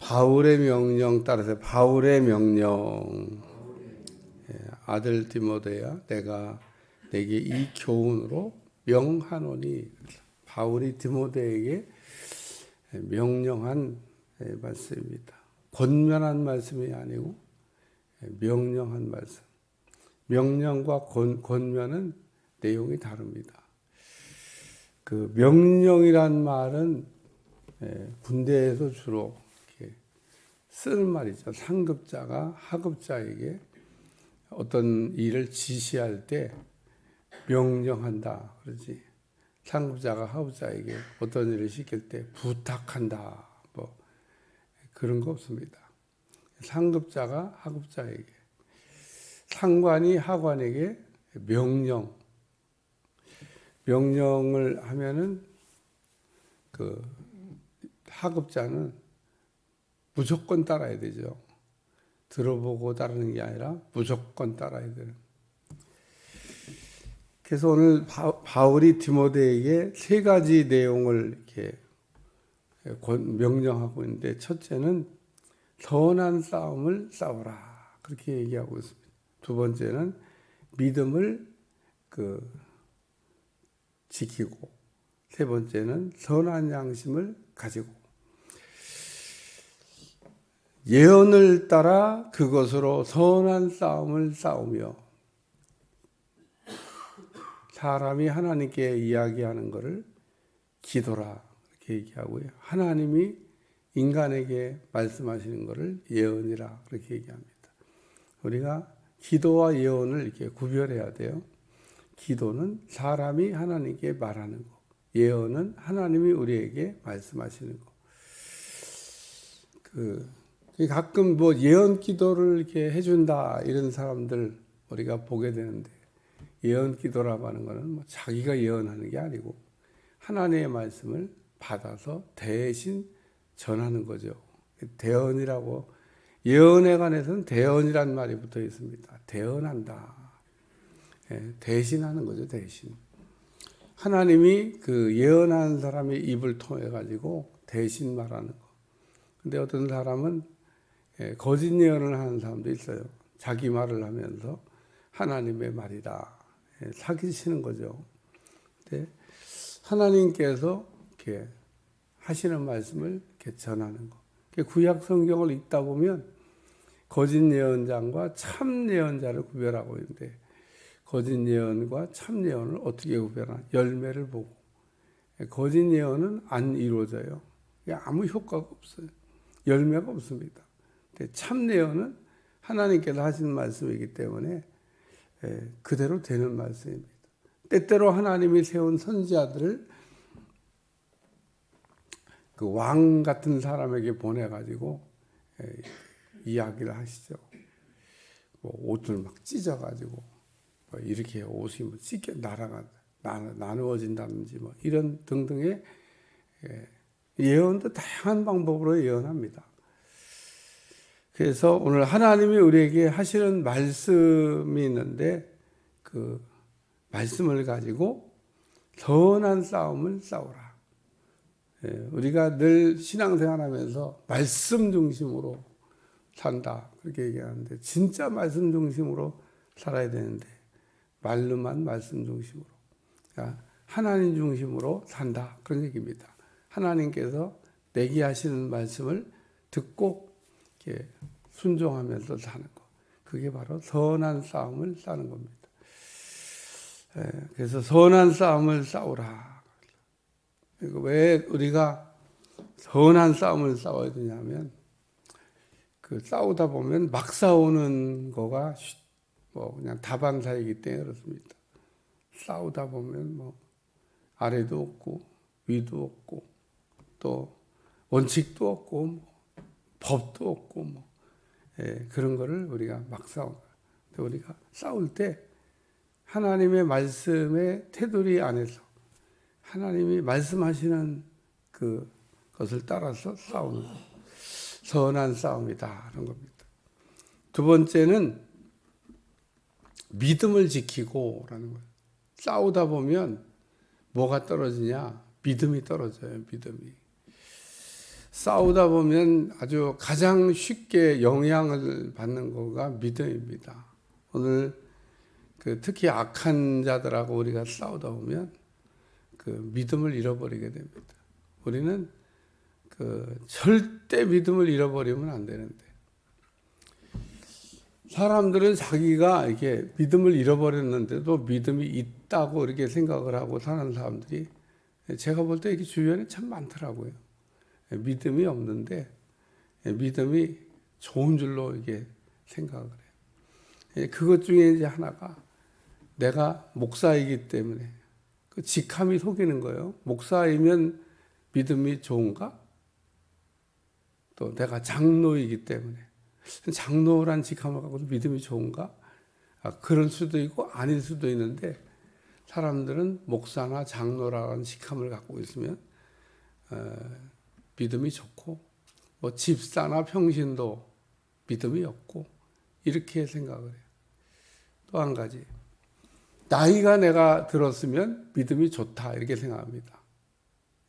바울의 명령 따라서 바울의 명령. 아들 디모데야, 내가 내게 이 교훈으로 명하노니. 바울이 디모데에게 명령한 말씀입니다. 권면한 말씀이 아니고 명령한 말씀. 명령과 권면은 내용이 다릅니다. 그 명령이란 말은 군대에서 주로 이렇게 쓰는 말이죠. 상급자가 하급자에게 어떤 일을 지시할 때 명령한다 그러지. 상급자가 하급자에게 어떤 일을 시킬 때 부탁한다 뭐 그런 거 없습니다. 상급자가 하급자에게, 상관이 하관에게 명령을 하면은 그 하급자는 무조건 따라야 되죠. 들어보고 따르는 게 아니라 무조건 따라야 되는. 그래서 오늘 바울이 디모데에게 세 가지 내용을 이렇게 명령하고 있는데, 첫째는 선한 싸움을 싸우라 그렇게 얘기하고 있습니다. 두 번째는 믿음을 지키고, 세 번째는 선한 양심을 가지고 예언을 따라 그것으로 선한 싸움을 싸우며, 사람이 하나님께 이야기하는 것을 기도라 이렇게 얘기하고요. 하나님이 인간에게 말씀하시는 것을 예언이라 그렇게 얘기합니다. 우리가 기도와 예언을 이렇게 구별해야 돼요. 기도는 사람이 하나님께 말하는 거, 예언은 하나님이 우리에게 말씀하시는 거. 가끔 뭐 예언 기도를 이렇게 해준다 이런 사람들 우리가 보게 되는데, 예언 기도라고 하는 것은 뭐 자기가 예언하는 게 아니고 하나님의 말씀을 받아서 대신 전하는 거죠. 대언이라고, 예언에 관해서는 대언이란 말이 붙어 있습니다. 대언한다. 대신하는 거죠, 대신. 하나님이 그 예언하는 사람의 입을 통해 가지고 대신 말하는 거. 근데 어떤 사람은 거짓 예언을 하는 사람도 있어요. 자기 말을 하면서 하나님의 말이다 사기치는 거죠. 근데 하나님께서 이렇게 하시는 말씀을 이렇게 전하는 거. 구약 성경을 읽다 보면 거짓 예언자와 참 예언자를 구별하고 있는데, 거짓 예언과 참 예언을 어떻게 구별하나? 열매를 보고. 거짓 예언은 안 이루어져요. 아무 효과가 없어요. 열매가 없습니다. 근데 참 예언은 하나님께서 하시는 말씀이기 때문에 그대로 되는 말씀입니다. 때때로 하나님이 세운 선지자들을 그 왕 같은 사람에게 보내가지고 이야기를 하시죠. 뭐 옷을 막 찢어가지고 뭐 이렇게 옷이 뭐 찢겨 나누어진다든지 뭐 이런 등등의 예언도 다양한 방법으로 예언합니다. 그래서 오늘 하나님이 우리에게 하시는 말씀이 있는데, 그 말씀을 가지고 선한 싸움을 싸우라. 우리가 늘 신앙생활하면서 말씀 중심으로 산다 그렇게 얘기하는데, 진짜 말씀 중심으로 살아야 되는데 말로만 말씀 중심으로, 그러니까 하나님 중심으로 산다 그런 얘기입니다. 하나님께서 내게 하시는 말씀을 듣고 이렇게 순종하면서 사는 것, 그게 바로 선한 싸움을 싸는 겁니다. 그래서 선한 싸움을 싸우라. 왜 우리가 선한 싸움을 싸워야 되냐면, 그 싸우다 보면 막 싸우는 거가 뭐 그냥 다반사이기 때문에 그렇습니다. 싸우다 보면 뭐 아래도 없고 위도 없고 또 원칙도 없고 뭐 법도 없고 뭐 그런 거를 우리가 막 싸워. 우리가 싸울 때 하나님의 말씀의 테두리 안에서 하나님이 말씀하시는 그것을 따라서 싸우는 거. 선한 싸움이다 그런 겁니다. 두 번째는 믿음을 지키고라는 거예요. 싸우다 보면 뭐가 떨어지냐? 믿음이 떨어져요. 믿음이. 싸우다 보면 아주 가장 쉽게 영향을 받는 거가 믿음입니다. 오늘 특히 악한 자들하고 우리가 싸우다 보면 믿음을 잃어버리게 됩니다. 우리는 절대 믿음을 잃어버리면 안 되는데, 사람들은 자기가 이렇게 믿음을 잃어버렸는데도 믿음이 있다고 이렇게 생각을 하고 사는 사람들이 제가 볼 때 이렇게 주변에 참 많더라고요. 믿음이 없는데 믿음이 좋은 줄로 이게 생각을 해요. 그것 중에 이제 하나가 내가 목사이기 때문에 그 직함이 속이는 거예요. 목사이면 믿음이 좋은가? 또 내가 장로이기 때문에 장로란 직함을 갖고도 믿음이 좋은가? 그럴 수도 있고 아닐 수도 있는데 사람들은 목사나 장로라는 직함을 갖고 있으면 믿음이 좋고 뭐 집사나 평신도 믿음이 없고 이렇게 생각을 해요. 또 한 가지, 나이가 내가 들었으면 믿음이 좋다 이렇게 생각합니다.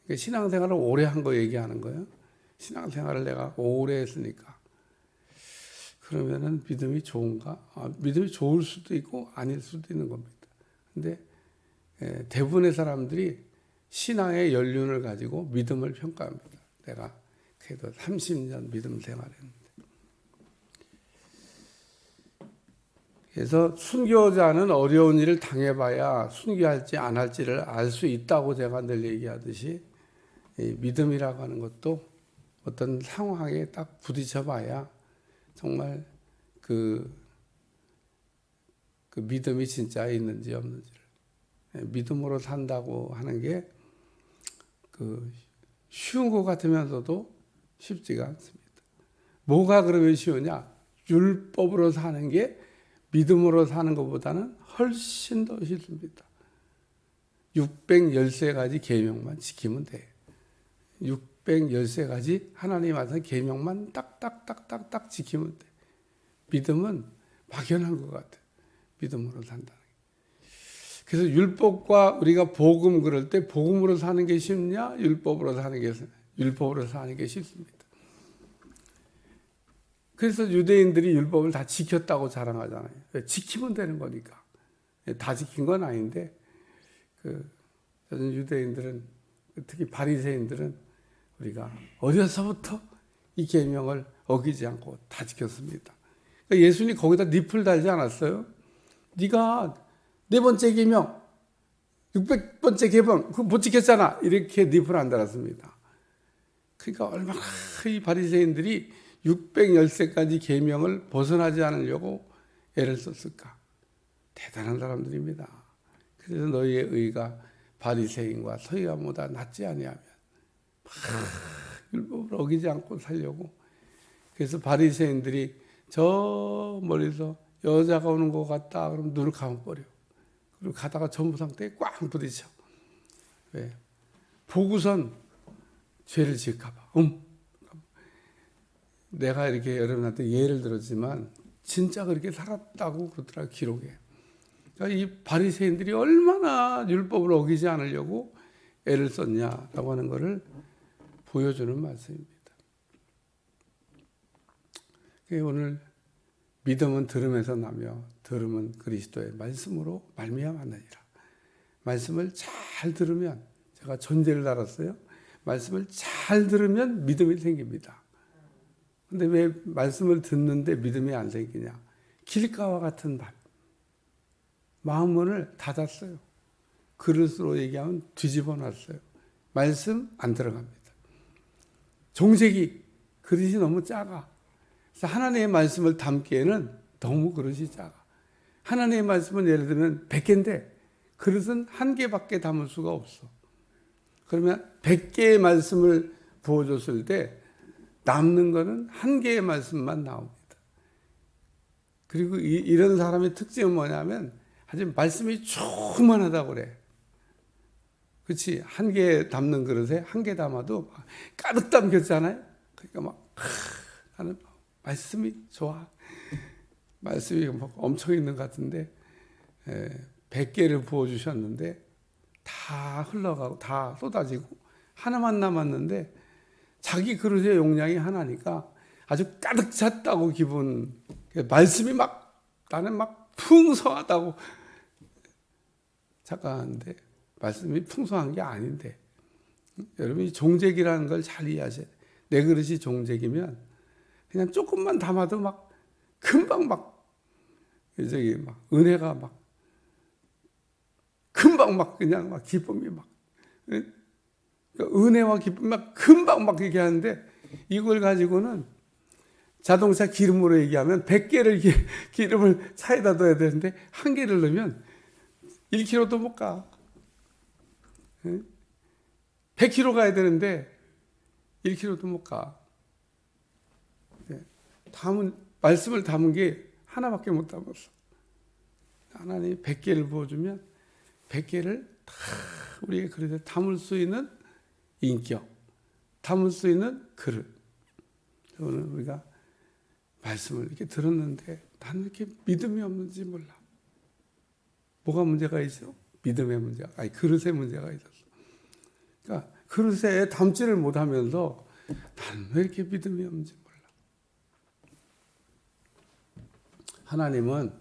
그러니까 신앙생활을 오래 한 거 얘기하는 거예요. 신앙생활을 내가 오래 했으니까 그러면은 믿음이 좋은가? 믿음이 좋을 수도 있고 아닐 수도 있는 겁니다. 근데 대부분의 사람들이 신앙의 연륜을 가지고 믿음을 평가합니다. 내가 그래도 30년 믿음 생활했는데. 그래서 순교자는 어려운 일을 당해봐야 순교할지 안 할지를 알 수 있다고 제가 늘 얘기하듯이 믿음이라고 하는 것도 어떤 상황에 딱 부딪혀봐야 정말 그 믿음이 진짜 있는지 없는지를, 믿음으로 산다고 하는 게 쉬운 것 같으면서도 쉽지가 않습니다. 뭐가 그러면 쉬우냐? 율법으로 사는 게 믿음으로 사는 것보다는 훨씬 더 쉽습니다. 613가지 계명만 지키면 돼. 613가지 하나님 하신 계명만 딱딱딱딱딱 지키면 돼. 믿음은 막연한 것 같아. 믿음으로 산다는 게. 그래서 율법과 우리가 복음 그럴 때 복음으로 사는 게 쉽냐? 율법으로 사는 게 쉽습니다. 그래서 유대인들이 율법을 다 지켰다고 자랑하잖아요. 지키면 되는 거니까. 다 지킨 건 아닌데, 유대인들은, 특히 바리새인들은 우리가 어려서부터 이 계명을 어기지 않고 다 지켰습니다. 그러니까 예수님이 거기다 잎을 달지 않았어요. 네가 4번째 계명, 600번째 계명 그거 못 지켰잖아. 이렇게 잎을 안 달았습니다. 그러니까 얼마나 이 바리새인들이 613가지 계명을 벗어나지 않으려고 애를 썼을까. 대단한 사람들입니다. 그래서 너희의 의가 바리새인과 서기관보다 낫지 아니하면 율법을 어기지 않고 살려고. 그래서 바리새인들이 저 멀리서 여자가 오는 것 같다 그러면 눈을 감아버려. 그리고 가다가 전부상대에 꽝 부딪혀. 왜? 보고선 죄를 지을까 봐. 내가 이렇게 여러분한테 예를 들었지만 진짜 그렇게 살았다고 그러더라고요, 기록에. 그러니까 이 바리새인들이 얼마나 율법을 어기지 않으려고 애를 썼냐라고 하는 것을 보여주는 말씀입니다. 오늘 믿음은 들음에서 나며 들음은 그리스도의 말씀으로 말미암았느니라. 말씀을 잘 들으면, 제가 전제를 달았어요. 말씀을 잘 들으면 믿음이 생깁니다. 근데 왜 말씀을 듣는데 믿음이 안 생기냐? 길가와 같은 말. 마음문을 닫았어요. 그릇으로 얘기하면 뒤집어 놨어요. 말씀 안 들어갑니다. 종색이 그릇이 너무 작아. 그래서 하나님의 말씀을 담기에는 너무 그릇이 작아. 하나님의 말씀은 예를 들면 100개인데 그릇은 1개밖에 담을 수가 없어. 그러면 100개의 말씀을 부어줬을 때 남는 거는 1개의 말씀만 나옵니다. 그리고 이런 사람의 특징은 뭐냐면 아주 말씀이 충만하다고 그래. 그렇지? 1개 담는 그릇에 1개 담아도 가득 담겼잖아요. 그러니까 나는 말씀이 좋아. 말씀이 엄청 있는 것 같은데 100개를 부어주셨는데 다 흘러가고 다 쏟아지고 하나만 남았는데 자기 그릇의 용량이 하나니까 아주 가득 찼다고 기분. 말씀이 막 나는 막 풍성하다고 착각하는데 말씀이 풍성한 게 아닌데 여러분이 종색이라는 걸 잘 이해하셔야 돼요. 내 그릇이 종색이면 그냥 조금만 담아도 막 금방 막 저기 막 은혜가 막 금방 막 그냥 막 기쁨이 막 은혜와 기쁨이 막 금방 막 이렇게 하는데 이걸 가지고는 자동차 기름으로 얘기하면 100개를 기름을 차에다 둬야 되는데 한 개를 넣으면 1km도 못 가. 100km 가야 되는데 1km도 못 가. 말씀을 담은 게 하나밖에 못 담았어. 하나님이 100개를 부어주면 100개를 다 우리의 그릇에 담을 수 있는 인격, 담을 수 있는 그릇. 오늘 우리가 말씀을 이렇게 들었는데 나는 이렇게 믿음이 없는지 몰라. 뭐가 문제가 있어? 믿음의 문제가, 아니 그릇의 문제가 있었어. 그러니까 그릇에 담지를 못하면서 나는 왜 이렇게 믿음이 없는지 몰라. 하나님은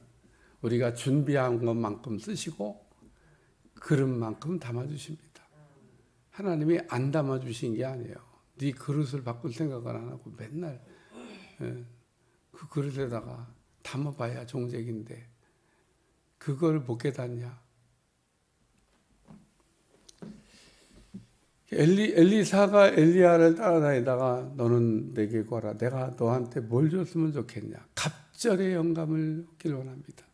우리가 준비한 것만큼 쓰시고 그릇만큼 담아주십니다. 하나님이 안 담아주신 게 아니에요. 네 그릇을 바꿀 생각을 안 하고 맨날 그 그릇에다가 담아봐야 종색인데 그걸 못 깨닫냐. 엘리사가 엘리야를 따라다니다가 너는 내게 구하라. 내가 너한테 뭘 줬으면 좋겠냐. 갑절의 영감을 얻기를 원합니다.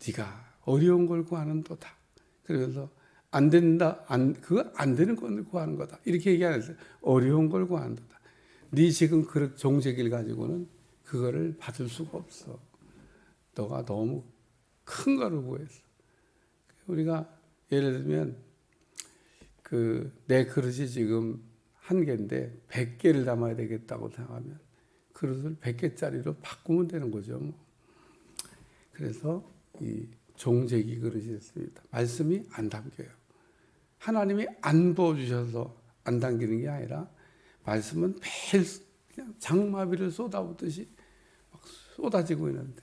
네가 어려운 걸 구하는도다. 그러면서 안 된다. 그거 안 되는 걸 구하는 거다. 이렇게 얘기 안 했어요. 어려운 걸 구하는도다. 네 지금 그릇 종색을 가지고는 그거를 받을 수가 없어. 너가 너무 큰 거를 구했어. 우리가 예를 들면 내 그릇이 지금 1개인데 100개를 담아야 되겠다고 생각하면 그릇을 100개짜리로 바꾸면 되는 거죠. 뭐. 그래서 이 종색이 그릇이 됐습니다. 말씀이 안 담겨요. 하나님이 안 부어주셔서 안 담기는 게 아니라 말씀은 매일 그냥 장마비를 쏟아붓듯이 막 쏟아지고 있는데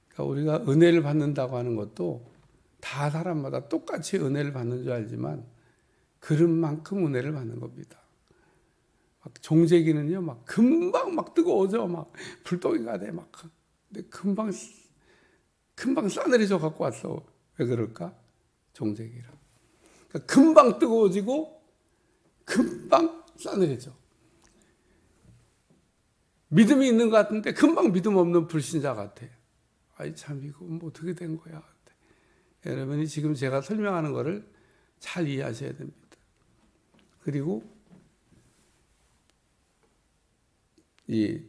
그러니까 우리가 은혜를 받는다고 하는 것도 다 사람마다 똑같이 은혜를 받는 줄 알지만 그릇만큼 은혜를 받는 겁니다. 막 종제기는요, 막 금방 막 뜨거워져, 막 불똥이가 돼, 막. 근데 금방 싸늘해져 갖고 왔어. 왜 그럴까? 종제기라. 그러니까 금방 뜨거워지고 금방 싸늘해져. 믿음이 있는 것 같은데 금방 믿음 없는 불신자 같아. 아이 참 이거 뭐 어떻게 된 거야? 여러분이 지금 제가 설명하는 것을 잘 이해하셔야 됩니다. 그리고 이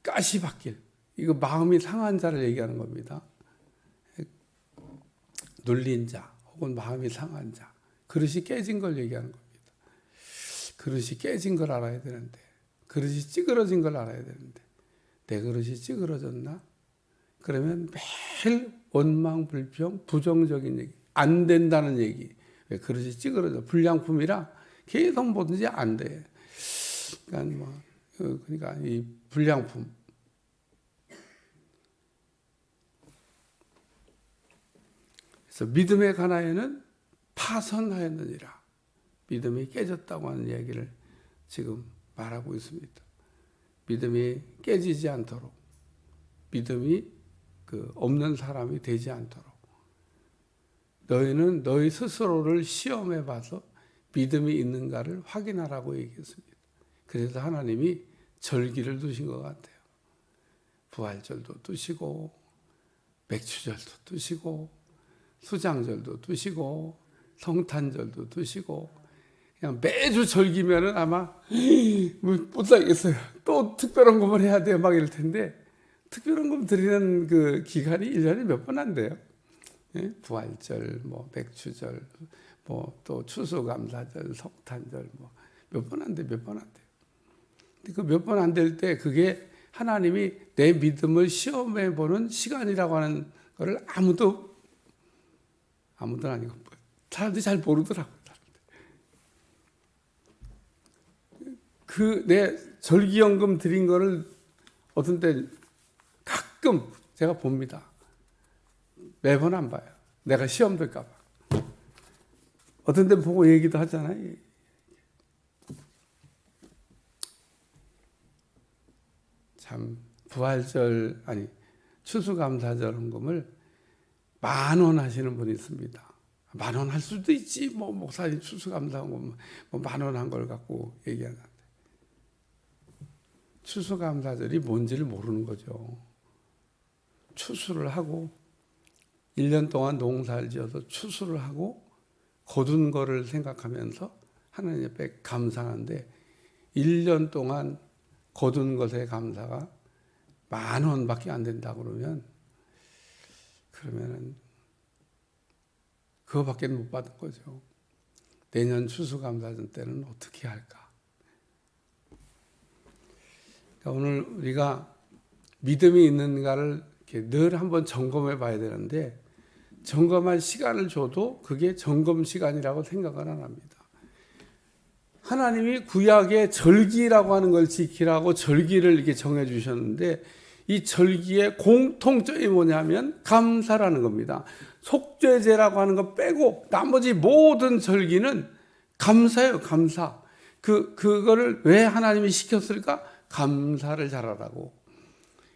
가시밭길, 이거 마음이 상한 자를 얘기하는 겁니다. 눌린 자 혹은 마음이 상한 자, 그릇이 깨진 걸 얘기하는 겁니다. 그릇이 깨진 걸 알아야 되는데, 그릇이 찌그러진 걸 알아야 되는데 내 그릇이 찌그러졌나? 그러면 매일 원망, 불평, 부정적인 얘기, 안 된다는 얘기. 왜 그릇이 찌그러져? 불량품이라 계속 뭐든지 안 돼. 그러니까 이 불량품. 그래서 믿음의 가나에는 파선하였느니라. 믿음이 깨졌다고 하는 이야기를 지금 말하고 있습니다. 믿음이 깨지지 않도록, 믿음이 없는 사람이 되지 않도록 너희는 너희 스스로를 시험해 봐서 믿음이 있는가를 확인하라고 얘기했습니다. 그래서 하나님이 절기를 두신 것 같아요. 부활절도 두시고 맥추절도 두시고 수장절도 두시고 성탄절도 두시고 그냥 매주 절기면은 아마 못 살겠어요. 또 특별한 것만 해야 돼요. 막 이럴 텐데 특별한 것 드리는 그 기간이 1년에 몇 번 안 돼요. 예? 부활절, 뭐 맥추절, 뭐 또 추수감사절, 석탄절, 뭐 몇 번 안 돼, 몇 번 안 돼요. 근데 그 몇 번 안 될 때 그게 하나님이 내 믿음을 시험해 보는 시간이라고 하는 것을 아무도 아니고 사람들이 잘 모르더라고요. 그 내 절기연금 드린 거를 어떤 때 가끔 제가 봅니다. 매번 안 봐요. 내가 시험 들까 봐. 어떤 때 보고 얘기도 하잖아요. 참 부활절 아니 추수감사절 헌금을 10,000원 하시는 분이 있습니다. 10,000원 할 수도 있지. 뭐 목사님 추수감사 헌금 뭐 10,000원 한 걸 갖고 얘기하는데 추수감사절이 뭔지를 모르는 거죠. 추수를 하고 1년 동안 농사를 지어서 추수를 하고 거둔 거를 생각하면서 하나님 앞에 감사하는데 1년 동안 거둔 것의 감사가 10,000원밖에 안 된다 그러면은 그거밖에 못 받은 거죠. 내년 추수감사절 때는 어떻게 할까? 그러니까 오늘 우리가 믿음이 있는가를 이렇게 늘 한번 점검해 봐야 되는데 점검할 시간을 줘도 그게 점검 시간이라고 생각을 안 합니다. 하나님이 구약의 절기라고 하는 걸 지키라고 절기를 이렇게 정해 주셨는데 이 절기의 공통점이 뭐냐면 감사라는 겁니다. 속죄제라고 하는 거 빼고 나머지 모든 절기는 감사예요, 감사. 그거를 왜 하나님이 시켰을까? 감사를 잘하라고.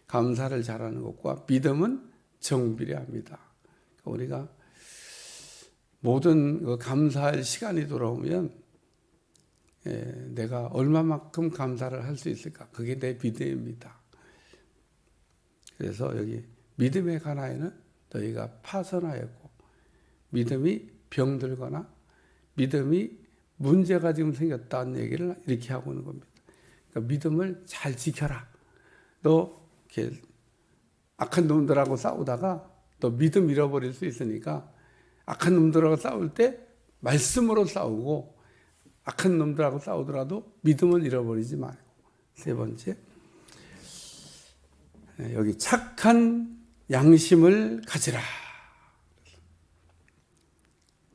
감사를 잘하는 것과 믿음은 정비례합니다. 우리가 모든 감사할 시간이 돌아오면 내가 얼마만큼 감사를 할 수 있을까? 그게 내 믿음입니다. 그래서 여기 믿음의 가나에는 너희가 파선하였고 믿음이 병들거나 믿음이 문제가 지금 생겼다는 얘기를 이렇게 하고 있는 겁니다. 그러니까 믿음을 잘 지켜라. 너 이렇게 악한 놈들하고 싸우다가 너 믿음 잃어버릴 수 있으니까 악한 놈들하고 싸울 때 말씀으로 싸우고 악한 놈들하고 싸우더라도 믿음을 잃어버리지 말고. 세 번째, 여기 착한 양심을 가지라.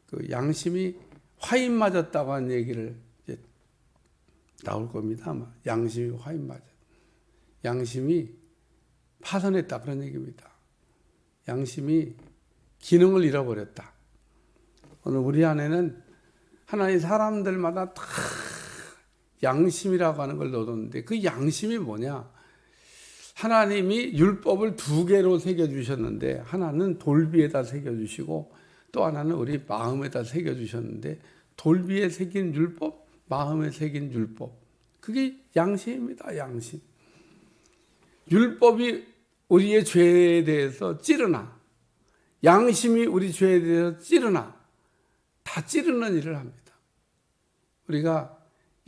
그 양심이 화인 맞았다고 하는 얘기를 이제 나올 겁니다. 아마 양심이 화인 맞았. 양심이 파선했다 그런 얘기입니다. 양심이 기능을 잃어버렸다. 오늘 우리 안에는 하나님 사람들마다 다 양심이라고 하는 걸 넣었는데 그 양심이 뭐냐? 하나님이 율법을 2개로 새겨주셨는데 하나는 돌비에다 새겨주시고 또 하나는 우리 마음에다 새겨주셨는데 돌비에 새긴 율법, 마음에 새긴 율법. 그게 양심입니다. 양심. 율법이 우리의 죄에 대해서 찌르나 양심이 우리 죄에 대해서 찌르나 다 찌르는 일을 합니다. 우리가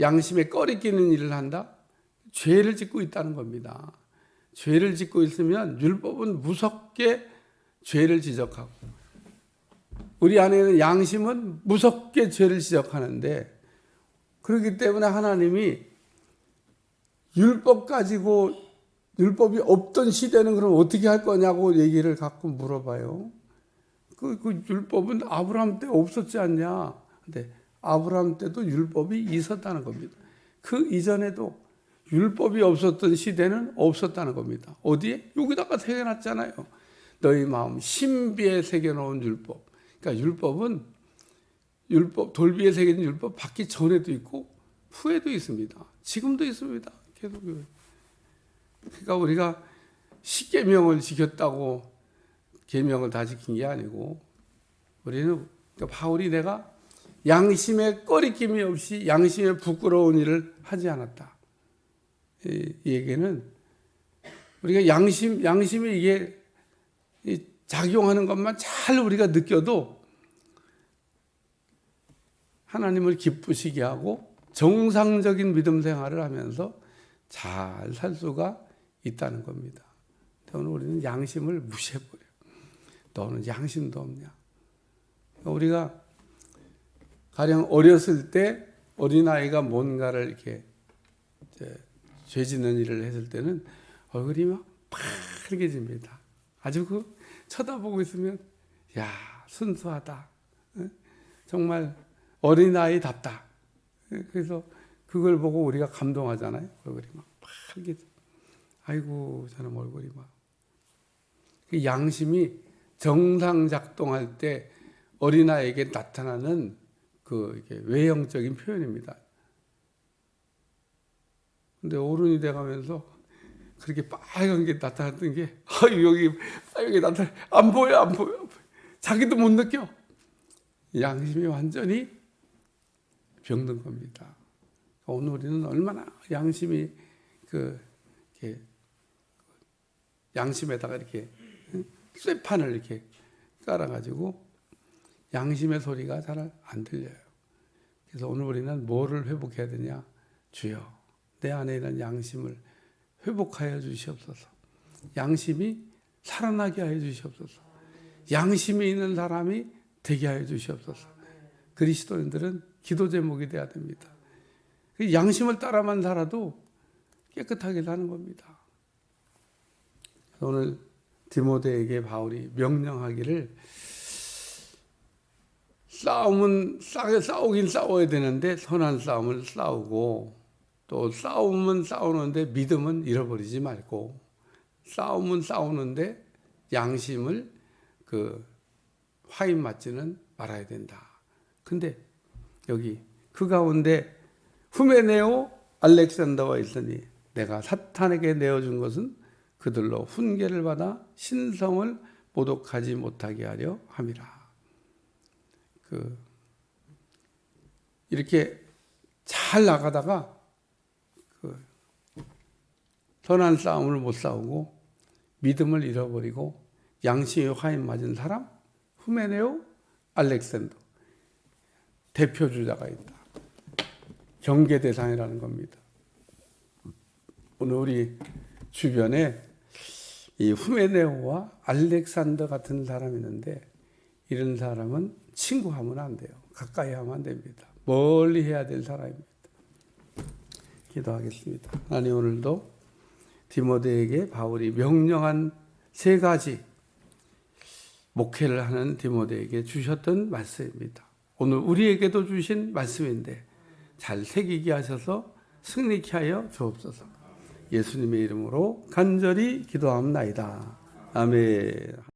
양심에 꺼리끼는 일을 한다? 죄를 짓고 있다는 겁니다. 죄를 짓고 있으면 율법은 무섭게 죄를 지적하고 우리 안에는 양심은 무섭게 죄를 지적하는데 그렇기 때문에 하나님이 율법 가지고 율법이 없던 시대는 그럼 어떻게 할 거냐고 얘기를 가끔 물어봐요. 그 율법은 아브라함 때 없었지 않냐? 근데 아브라함 때도 율법이 있었다는 겁니다. 그 이전에도 율법이 없었던 시대는 없었다는 겁니다. 어디에? 여기다가 새겨놨잖아요. 너희 마음 신비에 새겨놓은 율법. 그러니까 율법은 돌비에 새겨진 율법 받기 전에도 있고 후에도 있습니다. 지금도 있습니다. 계속. 그러니까 우리가 십계명을 지켰다고 계명을 다 지킨 게 아니고 우리는 그러니까 바울이 내가 양심에 꺼리낌이 없이 양심에 부끄러운 일을 하지 않았다. 이 얘기는 우리가 양심이 이게 작용하는 것만 잘 우리가 느껴도 하나님을 기쁘시게 하고 정상적인 믿음 생활을 하면서 잘 살 수가 있다는 겁니다. 오늘 우리는 양심을 무시해버려요. 너는 양심도 없냐. 우리가 가령 어렸을 때 어린아이가 뭔가를 이렇게 죄 짓는 일을 했을 때는 얼굴이 막 빨개집니다. 아주 쳐다보고 있으면 야 순수하다. 정말 어린아이답다. 그래서 그걸 보고 우리가 감동하잖아요. 얼굴이 막 빨개. 아이고 저놈 얼굴이 막. 그 양심이 정상 작동할 때 어린아이에게 나타나는 그 이게 외형적인 표현입니다. 근데 어른이 돼가면서 그렇게 빨간 게 나타났던 게 여기 빨갛게 나타나 안 보여 안 보여. 자기도 못 느껴. 양심이 완전히 병든 겁니다. 오늘 우리는 얼마나 양심이 이렇게 양심에다가 이렇게 쇠판을 이렇게 깔아가지고 양심의 소리가 잘 안 들려요. 그래서 오늘 우리는 뭐를 회복해야 되냐? 주여, 내 안에 있는 양심을 회복하여 주시옵소서. 양심이 살아나게 하여 주시옵소서. 양심이 있는 사람이 되게 하여 주시옵소서. 그리스도인들은 기도 제목이 돼야 됩니다. 양심을 따라만 살아도 깨끗하게 사는 겁니다. 오늘 디모데에게 바울이 명령하기를 싸우긴 싸워야 되는데 선한 싸움을 싸우고 또 싸움은 싸우는데 믿음은 잃어버리지 말고 싸움은 싸우는데 양심을 화인 맞지는 말아야 된다. 근데 여기 그 가운데 후메네오 알렉산더가 있으니 내가 사탄에게 내어준 것은 그들로 훈계를 받아 신성을 모독하지 못하게 하려 함이라. 이렇게 잘 나가다가 선한 싸움을 못 싸우고 믿음을 잃어버리고 양심이 화인 맞은 사람 후메네오 알렉산더 대표 주자가 있다. 경계 대상이라는 겁니다. 오늘 우리 주변에 이 후메네오와 알렉산더 같은 사람이 있는데 이런 사람은 친구하면 안 돼요. 가까이 하면 안 됩니다. 멀리 해야 될 사람입니다. 기도하겠습니다. 하나님, 오늘도 디모데에게 바울이 명령한 3가지 목회를 하는 디모데에게 주셨던 말씀입니다. 오늘 우리에게도 주신 말씀인데 잘 새기게 하셔서 승리케 하여 주옵소서. 예수님의 이름으로 간절히 기도합나이다. 아멘.